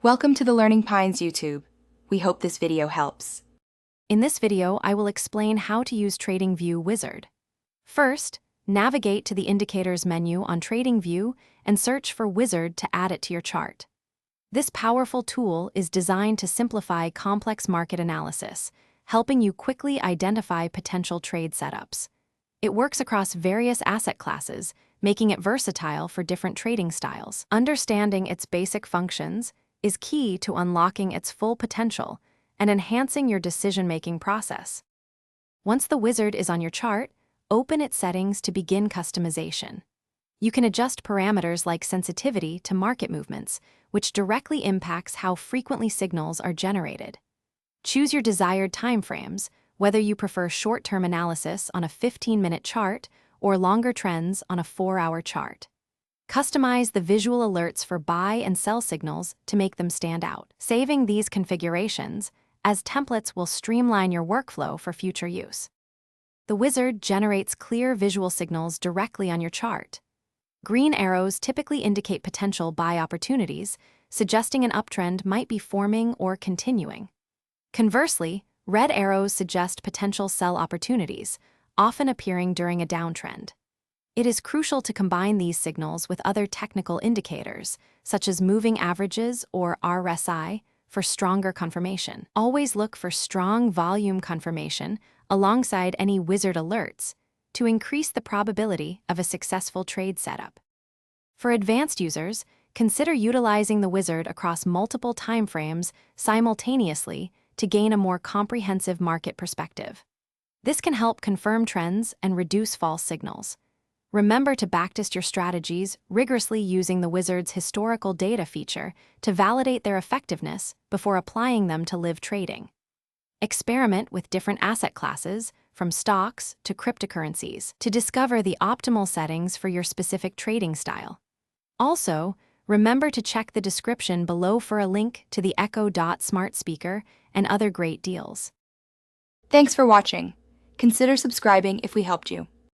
Welcome to the Learning Pines YouTube. We hope this video helps. In this video, I will explain how to use TradingView Wizard. First, navigate to the Indicators menu on TradingView and search for Wizard to add it to your chart. This powerful tool is designed to simplify complex market analysis, helping you quickly identify potential trade setups. It works across various asset classes, making it versatile for different trading styles. Understanding its basic functions is key to unlocking its full potential and enhancing your decision-making process. Once the wizard is on your chart, open its settings to begin customization. You can adjust parameters like sensitivity to market movements, which directly impacts how frequently signals are generated. Choose your desired timeframes, whether you prefer short-term analysis on a 15-minute chart or longer trends on a 4-hour chart. Customize the visual alerts for buy and sell signals to make them stand out. Saving these configurations, as templates will streamline your workflow for future use. The wizard generates clear visual signals directly on your chart. Green arrows typically indicate potential buy opportunities, suggesting an uptrend might be forming or continuing. Conversely, red arrows suggest potential sell opportunities, often appearing during a downtrend. It is crucial to combine these signals with other technical indicators, such as moving averages or RSI, for stronger confirmation. Always look for strong volume confirmation alongside any wizard alerts to increase the probability of a successful trade setup. For advanced users, consider utilizing the wizard across multiple timeframes simultaneously to gain a more comprehensive market perspective. This can help confirm trends and reduce false signals. Remember to backtest your strategies rigorously using the wizard's historical data feature to validate their effectiveness before applying them to live trading. Experiment with different asset classes, from stocks to cryptocurrencies, to discover the optimal settings for your specific trading style. Also, remember to check the description below for a link to the Echo Dot smart speaker and other great deals. Thanks for watching. Consider subscribing if we helped you.